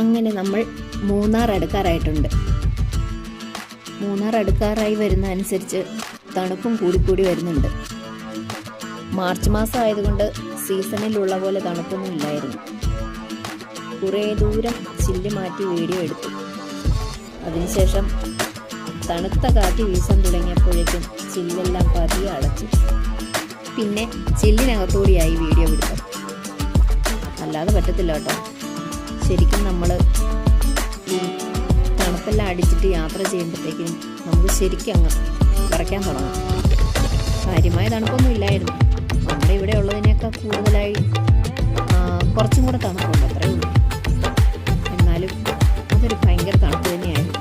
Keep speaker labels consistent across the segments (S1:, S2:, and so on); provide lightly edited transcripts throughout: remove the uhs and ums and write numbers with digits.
S1: അങ്ങനെ നമ്മൾ മൂന്നാർ അടുക്കാറായിട്ടുണ്ട്. മൂന്നാർ അടുക്കാറായി വരുന്ന അനുസരിച്ച് തണുപ്പും കൂടിക്കൂടി വരുന്നുണ്ട്. മാർച്ച് മാസം ആയതുകൊണ്ട് സീസണിലുള്ള പോലെ തണുപ്പൊന്നും ഇല്ലായിരുന്നു. കുറേ ദൂരം ചില്ല് മാറ്റി വീഡിയോ എടുത്തു. അതിനുശേഷം തണുത്ത കാറ്റ് വീശാൻ തുടങ്ങിയപ്പോഴേക്കും ചില്ലെല്ലാം പതിയെ അടച്ചു. പിന്നെ ചില്ലിനകത്തൂടിയായി വീഡിയോ എടുത്തത്. അല്ലാതെ പറ്റത്തില്ല കേട്ടോ. ശരിക്കും നമ്മൾ ഈ തണുപ്പെല്ലാം അടിച്ചിട്ട് യാത്ര ചെയ്യുമ്പോഴത്തേക്കും നമുക്ക് ശരിക്കും അങ്ങ് വിറയ്ക്കാൻ തുടങ്ങും. കാര്യമായ തണുപ്പൊന്നും ഇല്ലായിരുന്നു. നമ്മുടെ ഇവിടെ ഉള്ളതിനേക്കാൾ കൂടുതലായി കുറച്ചും കൂടെ തണുപ്പുണ്ട്, അത്രയേ ഉള്ളൂ. എന്നാലും അതൊരു ഭയങ്കര തണുപ്പ് തന്നെയായിരുന്നു.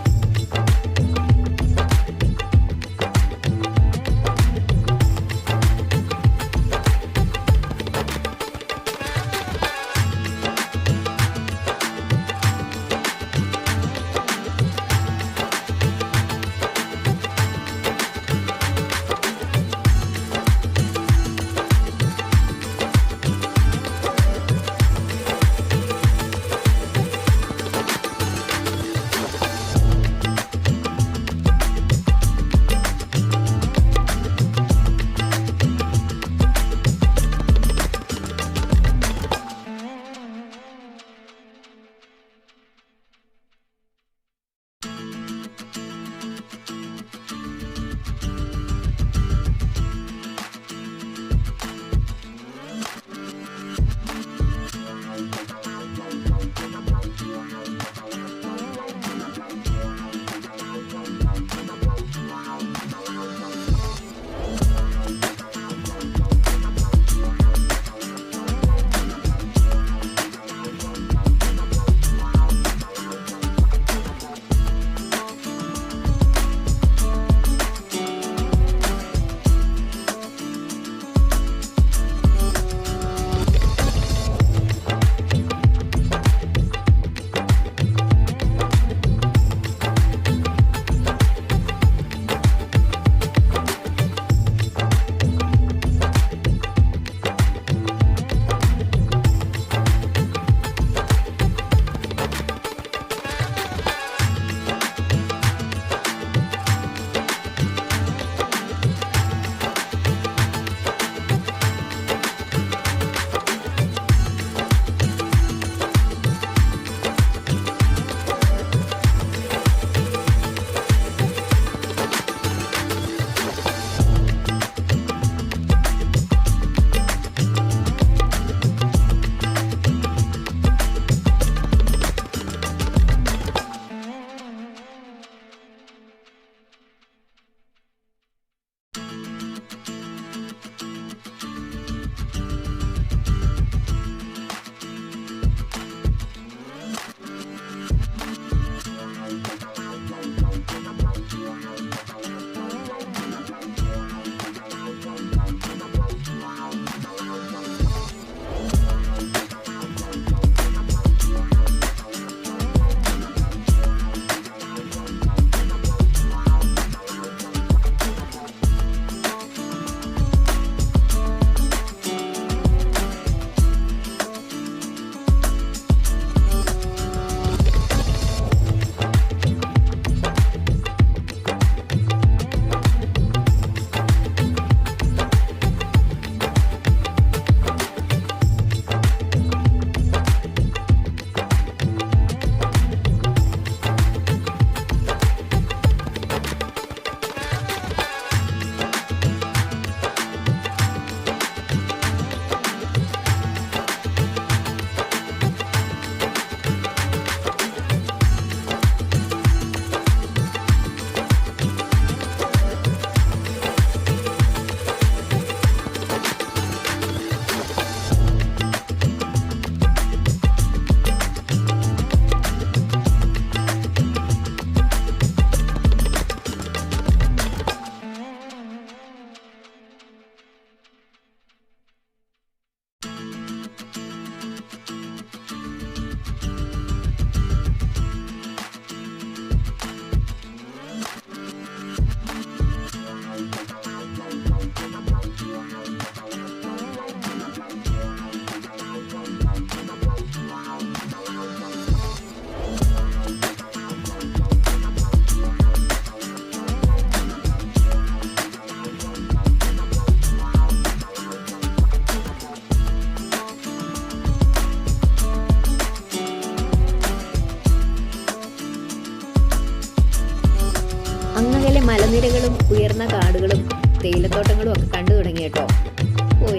S1: മലനിരകളും ഉയർന്ന കാടുകളും തേയിലത്തോട്ടങ്ങളും ഒക്കെ കണ്ടു തുടങ്ങി കേട്ടോ.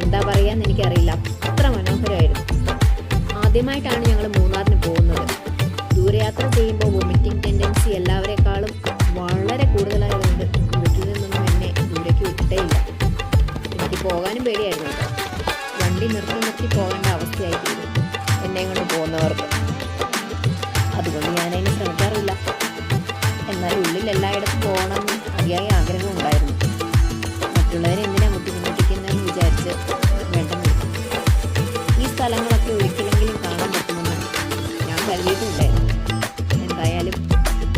S1: എന്താ പറയാന്ന് എനിക്കറിയില്ല, അത്ര മനോഹരമായിരുന്നു. ആദ്യമായിട്ടാണ് ഞങ്ങൾ മൂന്നാറിന് പോകുന്നത്. ദൂരയാത്ര ചെയ്യുമ്പോൾ വൊമിറ്റിംഗ് ടെൻഡൻസി എല്ലാവരെക്കാളും വളരെ കൂടുതലായതുകൊണ്ട് വീട്ടിൽ നിന്നൊന്നും എന്നെ ദൂരേക്ക് വിട്ടിട്ടേ ഇല്ല. എനിക്ക് പോകാനും പേടിയായിരുന്നു കേട്ടോ. വണ്ടി നിർത്തി പോകേണ്ട അവസ്ഥയായിട്ടില്ല എന്നെ കൊണ്ട് പോകുന്നവർക്ക്. അതുകൊണ്ട് ഞാനതിന് ശ്രമിക്കാറില്ല. എന്നാൽ ഉള്ളിൽ എല്ലായിടത്തും പോകണമെന്ന് അതിയായ ആഗ്രഹം ഉണ്ടായിരുന്നു. മറ്റുള്ളവരെ എന്തിനാ ബുദ്ധിമുട്ടിക്കുന്നതെന്ന് വിചാരിച്ച് വേണ്ടെന്ന് വെച്ചു. ഈ സ്ഥലങ്ങളൊക്കെ ഒരിക്കലെങ്കിലും കാണാൻ പറ്റുമെന്ന് ഞാൻ കരുതിയിട്ടുണ്ടായിരുന്നു. എന്തായാലും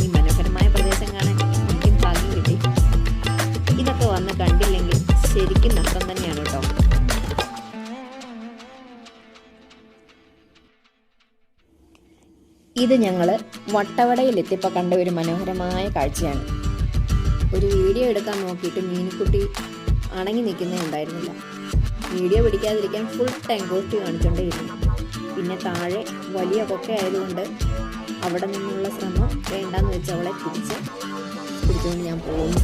S1: ഈ മനോഹരമായ പ്രദേശം കാണാൻ എനിക്കും ഭാഗ്യം കിട്ടി. ഇതൊക്കെ വന്ന് കണ്ടില്ലെങ്കിൽ ശരിക്കും നഷ്ടം തന്നെയാണ് കേട്ടോ. ഇത് ഞങ്ങൾ വട്ടവടയിലെത്തിയപ്പോൾ കണ്ട ഒരു മനോഹരമായ കാഴ്ചയാണ്. ഒരു വീഡിയോ എടുക്കാൻ നോക്കിയിട്ട് മീനുക്കുട്ടി അണങ്ങി നിൽക്കുന്നേ ഉണ്ടായിരുന്നില്ല. വീഡിയോ പിടിക്കാതിരിക്കാൻ ഫുൾ ടൈം ഗോഷ്ടി കാണിച്ചുകൊണ്ടേയിരുന്നു. പിന്നെ താഴെ വലിയ കൊക്ക ആയതുകൊണ്ട് അവിടെ നിന്നുള്ള ശ്രമം വേണ്ടാന്ന് വെച്ച് അവളെ പിടിച്ചുകൊണ്ട് ഞാൻ പോകുന്നു.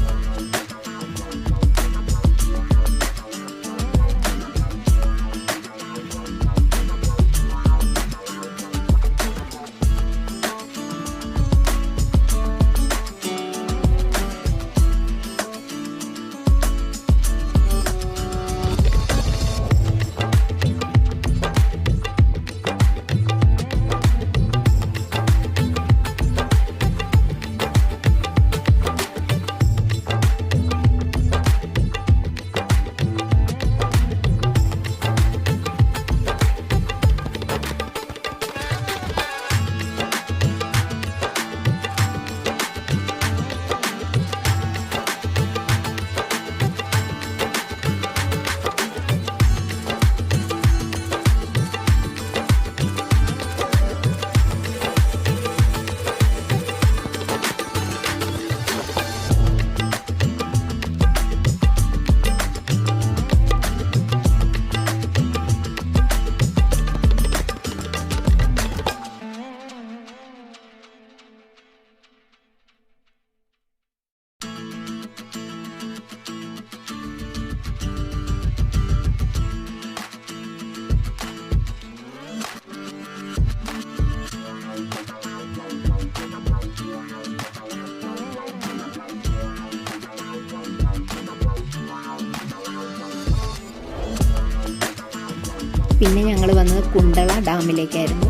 S1: പിന്നെ ഞങ്ങൾ വന്നത് കുണ്ടള ഡാമിലേക്കായിരുന്നു.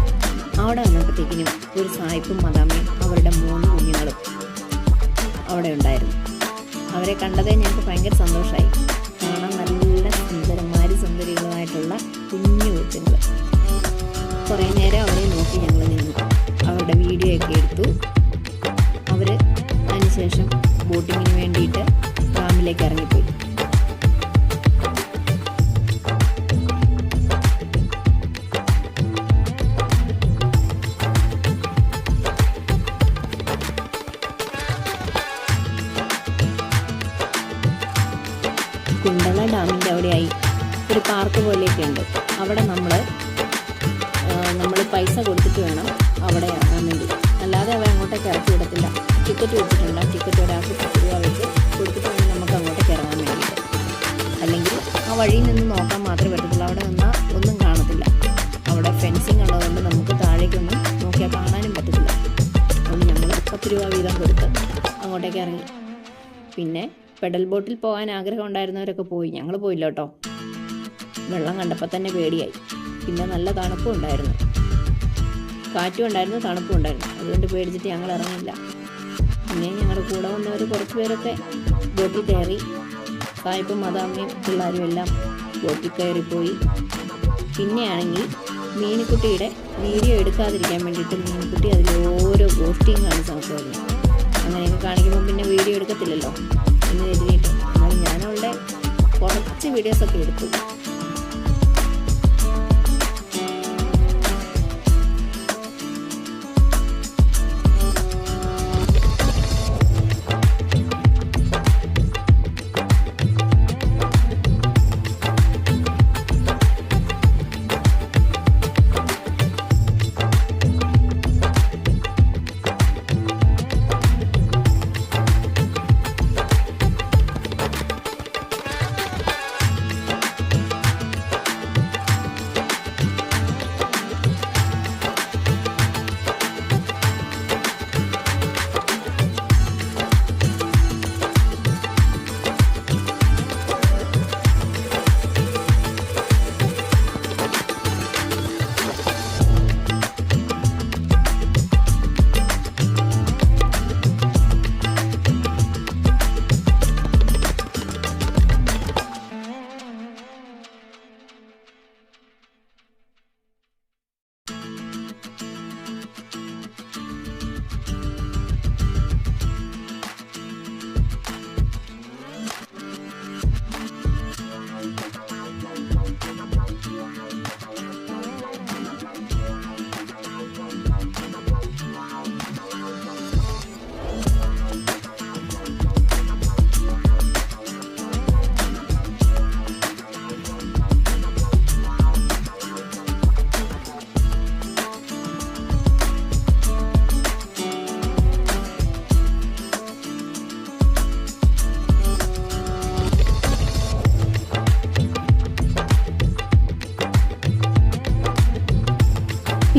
S1: അവിടെ വന്നപ്പോഴത്തേക്കിനും ഒരു സായിപ്പും മദാമയും അവരുടെ 3 കുഞ്ഞുങ്ങളും അവിടെ ഉണ്ടായിരുന്നു. അവരെ കണ്ടതേ ഞങ്ങൾക്ക് ഭയങ്കര സന്തോഷമായി. കാണാൻ നല്ല സുന്ദരികളുമായിട്ടുള്ള കുഞ്ഞു കൊച്ചുങ്ങൾ. കുറേ നേരം അവരെ നോക്കി ഞങ്ങൾ നിന്നു. അവരുടെ വീഡിയോ ഒക്കെ എടുത്തു. അവർ അതിനുശേഷം ബോട്ടിങ്ങിന് വേണ്ടിയിട്ട് ഡാമിലേക്ക് ഇറങ്ങിപ്പോയി. കുണ്ടള ഡാമിൻ്റെ അവിടെയായി ഒരു പാർക്ക് പോലെയൊക്കെ ഉണ്ട്. അവിടെ നമ്മൾ പൈസ കൊടുത്തിട്ട് വേണം അവിടെ ഇറങ്ങാൻ വേണ്ടി. അല്ലാതെ അവർ അങ്ങോട്ടേക്ക് ഇറക്കി വിടത്തില്ല. ടിക്കറ്റ് വെച്ചിട്ടുണ്ട്. ടിക്കറ്റ് ഒരാൾക്ക് 10 രൂപ വെച്ച് കൊടുത്തിട്ട് വേണം നമുക്ക് അങ്ങോട്ടേക്ക് ഇറങ്ങാൻ വേണ്ടിയിട്ട്. അല്ലെങ്കിൽ ആ വഴിയിൽ നിന്ന് നോക്കാൻ മാത്രമേ പറ്റത്തുള്ളൂ. അവിടെ നിന്നാൽ ഒന്നും കാണത്തില്ല. അവിടെ ഫെൻസിങ് ഉള്ളതുകൊണ്ട് നമുക്ക് താഴേക്കൊന്നും നോക്കിയാൽ കാണാനും പറ്റത്തില്ല. അതുകൊണ്ട് ഞങ്ങൾ 10 രൂപ വീതം കൊടുത്ത് അങ്ങോട്ടേക്ക് ഇറങ്ങി. പിന്നെ പെഡൽ ബോട്ടിൽ പോകാൻ ആഗ്രഹം ഉണ്ടായിരുന്നവരൊക്കെ പോയി. ഞങ്ങൾ പോയില്ല കേട്ടോ. വെള്ളം കണ്ടപ്പോൾ തന്നെ പേടിയായി. പിന്നെ നല്ല തണുപ്പും ഉണ്ടായിരുന്നു, കാറ്റും ഉണ്ടായിരുന്നു, തണുപ്പും ഉണ്ടായിരുന്നു. അതുകൊണ്ട് പേടിച്ചിട്ട് ഞങ്ങൾ ഇറങ്ങിയില്ല. പിന്നെ ഞങ്ങളുടെ കൂടെ വന്നവർ കുറച്ച് പേരൊക്കെ ബോട്ടിൽ കയറി. സായിപ്പും മദാമ്മയും പിള്ളേരും എല്ലാം ബോട്ടിൽ കയറിപ്പോയി. പിന്നെയാണെങ്കിൽ മീനുക്കുട്ടിയുടെ വീഡിയോ എടുക്കാതിരിക്കാൻ വേണ്ടിയിട്ട് മീനുക്കുട്ടി അതിൽ ഓരോ ഗോഷ്ടിയും കാണിച്ച് നോക്കുമായിരുന്നു. അങ്ങനെയൊക്കെ കാണിക്കുമ്പോൾ പിന്നെ വീഡിയോ എടുക്കത്തില്ലല്ലോ എന്ന് കരുതിയിട്ട്. എന്നാൽ ഞാനവളുടെ കുറച്ച് വീഡിയോസൊക്കെ എടുത്തു.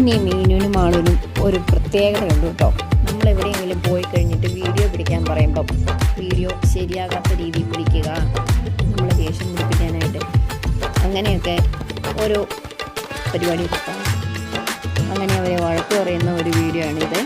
S1: പിന്നെ മീനുനും മാളൂനും ഒരു പ്രത്യേകതയുണ്ട് കേട്ടോ. നമ്മളെവിടെയെങ്കിലും പോയി കഴിഞ്ഞിട്ട് വീഡിയോ പിടിക്കാൻ പറയുമ്പം വീഡിയോ ശരിയാകാത്ത രീതിയിൽ പിടിക്കുക, നമ്മൾ ദേഷ്യം പിടിപ്പിക്കാനായിട്ട് അങ്ങനെയൊക്കെ ഓരോ പരിപാടി എടുക്കാം. അങ്ങനെ അവരെ വഴക്ക് പറയുന്ന ഒരു വീഡിയോ ആണിത്.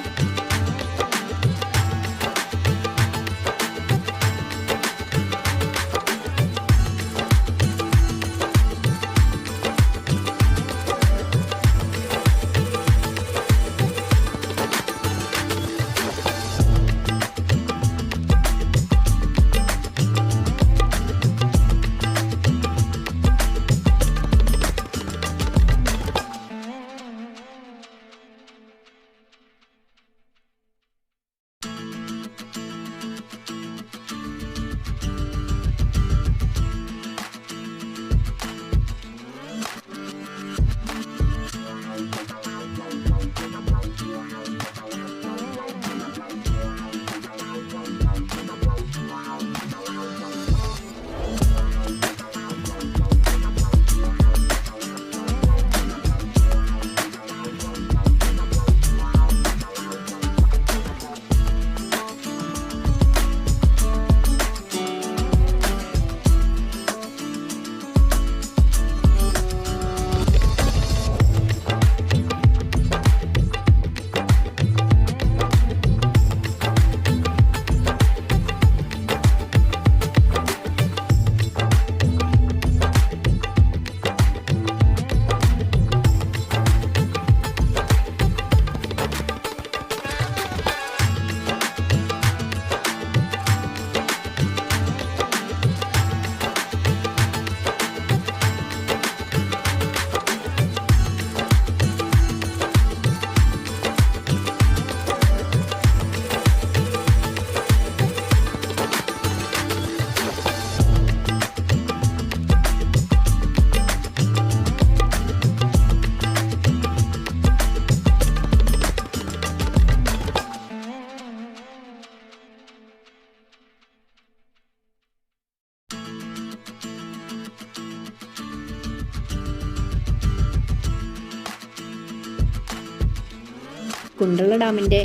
S1: കുണ്ടള ഡാമിൻ്റെ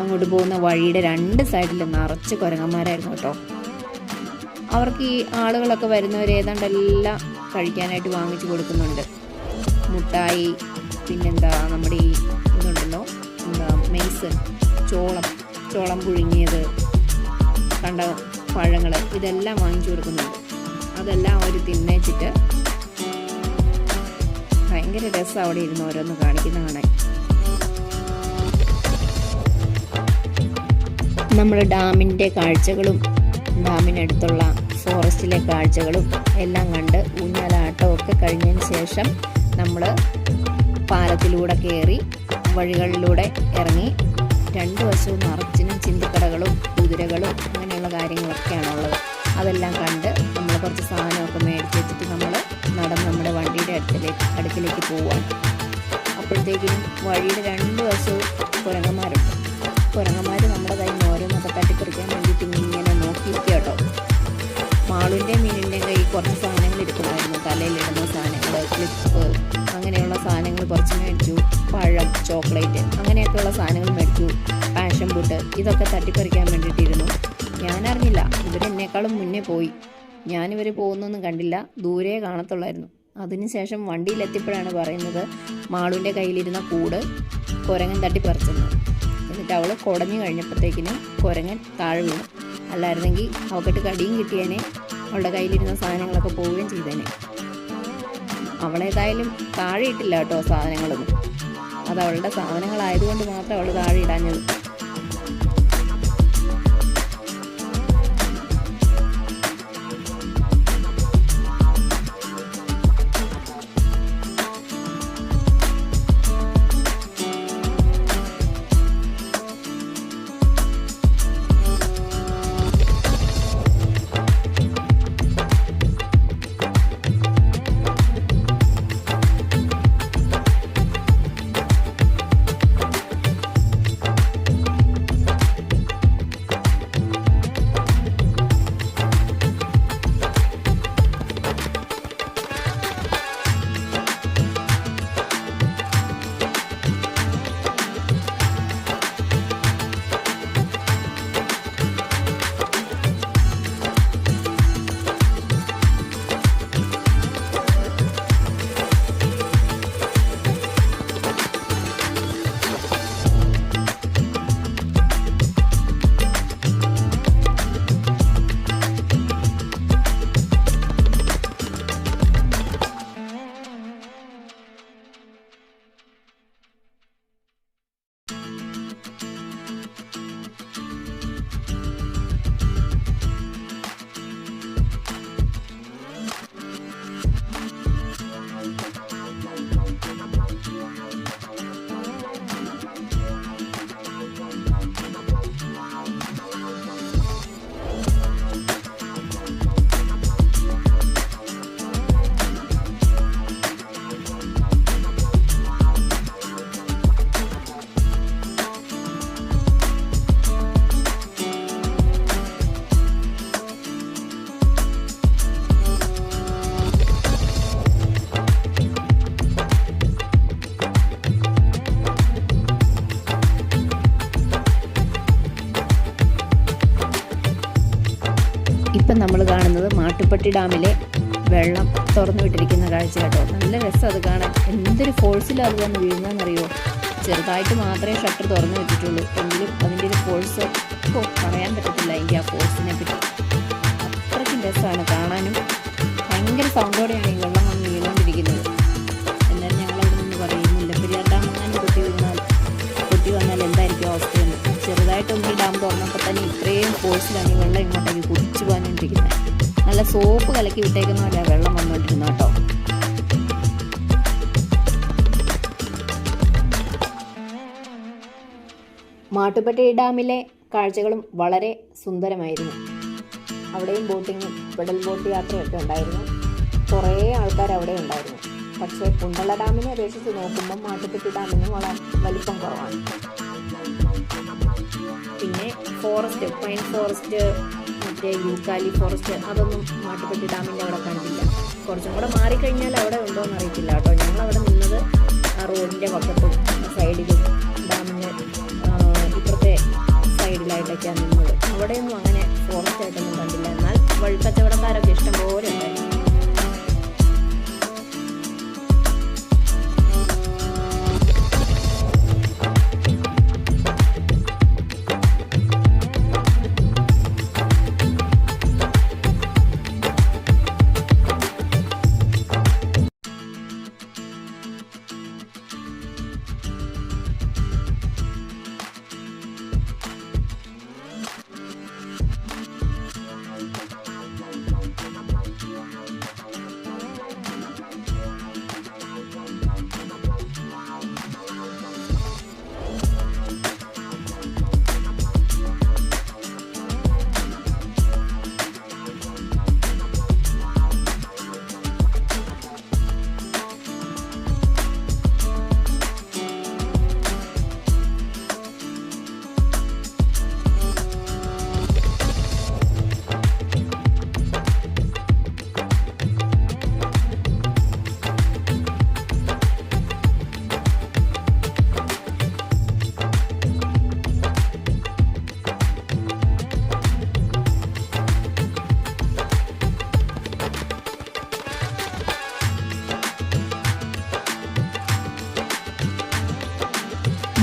S1: അങ്ങോട്ട് പോകുന്ന വഴിയുടെ രണ്ട് സൈഡിലും നിറച്ച് കുരങ്ങന്മാരായിരുന്നു കേട്ടോ. അവർക്ക് ഈ ആളുകളൊക്കെ വരുന്നവർ ഏതാണ്ടെല്ലാം കഴിക്കാനായിട്ട് വാങ്ങിച്ചു കൊടുക്കുന്നുണ്ട്. മുട്ടായി, പിന്നെന്താ നമ്മുടെ ഈ ഇതുണ്ടല്ലോ, എന്താ മെയ്സ്, ചോളം പുഴുങ്ങിയത്, കണ്ട പഴങ്ങൾ, ഇതെല്ലാം വാങ്ങിച്ചു കൊടുക്കുന്നുണ്ട്. അതെല്ലാം അവർ തിന്നേച്ചിട്ട് ഭയങ്കര രസം അവിടെ ഇരുന്ന് ഓരോന്ന് കാണിക്കുന്ന കാണാൻ. നമ്മൾ ഡാമിൻ്റെ കാഴ്ചകളും ഡാമിനടുത്തുള്ള ഫോറസ്റ്റിലെ കാഴ്ചകളും എല്ലാം കണ്ട് ഊഞ്ഞാലാട്ടമൊക്കെ കഴിഞ്ഞതിന് ശേഷം നമ്മൾ പാലത്തിലൂടെ കയറി വഴികളിലൂടെ ഇറങ്ങി. രണ്ട് വശവും നിറച്ചിനും ചിന്തിക്കടകളും കുതിരകളും അങ്ങനെയുള്ള കാര്യങ്ങളൊക്കെയാണുള്ളത്. അതെല്ലാം കണ്ട് നമ്മൾ കുറച്ച് സാധനമൊക്കെ മേടിച്ച് വെച്ചിട്ട് നമ്മൾ നടന്ന് നമ്മുടെ വണ്ടിയുടെ അടുക്കിലേക്ക് പോവുകയാണ്. അപ്പോഴത്തേക്കിനും വഴിയുടെ രണ്ട് വശവും കുരങ്ങന്മാരുണ്ട്. കുരങ്ങന്മാർ നമ്മുടെ കയ്യിൽ നിന്ന് ഓരോന്നൊക്കെ തട്ടിപ്പറിക്കാൻ വേണ്ടിയിട്ട് ഇങ്ങനെ നോക്കിയിരിക്കുക കേട്ടോ. മാളുവിൻ്റെയും മീനിൻ്റെയും കയ്യിൽ കുറച്ച് സാധനങ്ങൾ ഇരിക്കുന്നുണ്ടായിരുന്നു. തലയിലിടുന്ന സാധനങ്ങൾ, ക്ലിപ്പ്, അങ്ങനെയുള്ള സാധനങ്ങൾ കുറച്ച് മേടിച്ചു. പഴം, ചോക്ലേറ്റ്, അങ്ങനെയൊക്കെയുള്ള സാധനങ്ങൾ മേടിച്ചു. പാഷൻ ഫ്രൂട്ട്, ഇതൊക്കെ തട്ടിപ്പറിക്കാൻ വേണ്ടിയിട്ടിരുന്നു. ഞാനറിഞ്ഞില്ല, ഇവരെന്നേക്കാളും മുന്നേ പോയി. ഞാനിവർ പോകുന്നൊന്നും കണ്ടില്ല, ദൂരെ കാണത്തുള്ളായിരുന്നു. അതിനുശേഷം വണ്ടിയിലെത്തിയപ്പോഴാണ് പറയുന്നത് മാളുവിൻ്റെ കയ്യിലിരുന്ന കൂട് കുരങ്ങൻ തട്ടിപ്പറിച്ചെന്ന്. എന്നിട്ട് അവൾ കുടഞ്ഞു കഴിഞ്ഞപ്പോഴത്തേക്കിനും കുരങ്ങൻ താഴെ വീണു. അല്ലായിരുന്നെങ്കിൽ അവക്കിട്ട് കടിയും കിട്ടിയേനെ, അവളുടെ കയ്യിലിരുന്ന സാധനങ്ങളൊക്കെ പോവുകയും ചെയ്തേനെ. അവളേതായാലും താഴെ ഇട്ടില്ല കേട്ടോ സാധനങ്ങളൊന്നും. അത് അവളുടെ സാധനങ്ങളായതുകൊണ്ട് മാത്രം അവൾ താഴെ ഇടാഞ്ഞത്. നമ്മൾ കാണുന്നത് മാട്ടുപ്പെട്ടി ഡാമിലെ വെള്ളം തുറന്നു വിട്ടിരിക്കുന്ന കാഴ്ച കേട്ടോ. നല്ല രസം അത് കാണാൻ. എന്തൊരു ഫോഴ്സിലാണ് അത് വന്ന് വീഴുന്നതെന്നറിയോ. ചെറുതായിട്ട് മാത്രമേ ഷട്ടർ തുറന്നു വെച്ചിട്ടുള്ളൂ, എങ്കിലും അതിൻ്റെ ഒരു ഫോഴ്സ് പറയാൻ പറ്റത്തില്ല എനിക്ക് ആ ഫോഴ്സിനെ പറ്റി. അത്രയ്ക്കും രസമാണ് കാണാനും. ഭയങ്കര സൗണ്ടോടെയാണ് ഈ വെള്ളം വന്ന് വീണുകൊണ്ടിരിക്കുന്നത്. എന്നാലും ഞങ്ങളവിടെ നിന്ന് പറയും മുല്ലപ്പെരിയാർ ഡാം എങ്ങാനും പൊട്ടി വന്നാൽ എന്തായിരിക്കും അവസ്ഥയെന്ന്. ചെറുതായിട്ടൊന്ന് ഈ ഡാം തുറന്നപ്പോൾ തന്നെ ഇത്രയും ഫോഴ്സിലാണ് ഈ വെള്ളം ഇങ്ങോട്ടേക്ക് കുതിച്ചു പോകാനിരിക്കുന്നത്. നല്ല സോപ്പ് കലക്കി വിട്ടേക്കുന്ന പോലെ വെള്ളം വന്നുകൊണ്ടിരുന്നു കേട്ടോ. മാട്ടുപ്പെട്ടി ഡാമിലെ കാഴ്ചകളും വളരെ സുന്ദരമായിരുന്നു. അവിടെയും ബോട്ടിങ്ങും പെഡൽ ബോട്ട് യാത്രയൊക്കെ ഉണ്ടായിരുന്നു. കുറേ ആൾക്കാർ അവിടെ ഉണ്ടായിരുന്നു. പക്ഷേ കുണ്ടള ഡാമിനെ അപേക്ഷിച്ച് നോക്കുമ്പോൾ മാട്ടുപ്പെട്ടി ഡാമിന് വളരെ വലിപ്പം കുറവാണ്. പിന്നെ ഫോറസ്റ്റ്, പൈൻ ഫോറസ്റ്റ്, മറ്റേ യൂക്കാലി ഫോറസ്റ്റ്, അതൊന്നും മാട്ടുപ്പെട്ടി ഡാമിൻ്റെ അവിടെ കണ്ടില്ല. കുറച്ചും കൂടെ മാറിക്കഴിഞ്ഞാൽ അവിടെ ഉണ്ടോ എന്ന് അറിയത്തില്ല കേട്ടോ. ഞങ്ങളവിടെ നിന്നത് ആ റോഡിൻ്റെ പക്കത്തും സൈഡിലും ഡാമിൻ്റെ ഇപ്പുറത്തെ സൈഡിലായിട്ടൊക്കെയാണ് നിന്നത്. അവിടെയൊന്നും അങ്ങനെ ഫോറസ്റ്റ് ആയിട്ടൊന്നും കണ്ടില്ല. എന്നാൽ വഴിക്കച്ചവടക്കാരൊക്കെ ഇഷ്ടം പോലെ ഉണ്ടായിരുന്നു.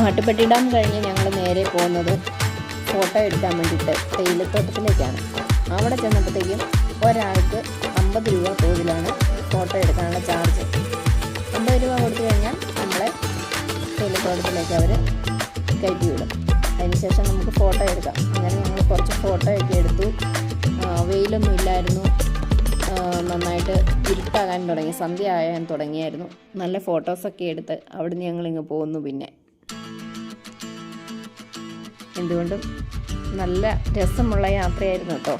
S1: മാട്ടുപ്പെട്ടി ഡാം കഴിഞ്ഞ് ഞങ്ങൾ നേരെ പോകുന്നത് ഫോട്ടോ എടുക്കാൻ വേണ്ടിയിട്ട് തേയിലത്തോട്ടത്തിലേക്കാണ്. അവിടെ ചെന്നപ്പോഴത്തേക്കും ഒരാൾക്ക് 50 രൂപ തോതിലാണ് ഫോട്ടോ എടുക്കാനുള്ള ചാർജ്. 50 രൂപ കൊടുത്തു കഴിഞ്ഞാൽ നമ്മളെ തേയിലത്തോട്ടത്തിലേക്ക് അവർ കയറ്റി വിടും. അതിനുശേഷം നമുക്ക് ഫോട്ടോ എടുക്കാം. അങ്ങനെ ഞങ്ങൾ കുറച്ച് ഫോട്ടോയൊക്കെ എടുത്തു. വെയിലൊന്നും ഇല്ലായിരുന്നു, നന്നായിട്ട് ഇരുട്ടാകാൻ തുടങ്ങി, സന്ധ്യ ആകാൻ തുടങ്ങിയായിരുന്നു. നല്ല ഫോട്ടോസൊക്കെ എടുത്ത് അവിടുന്ന് ഞങ്ങളിങ്ങ് പോകുന്നു. പിന്നെ എന്തുകൊണ്ടും നല്ല രസമുള്ള യാത്രയായിരുന്നു കേട്ടോ.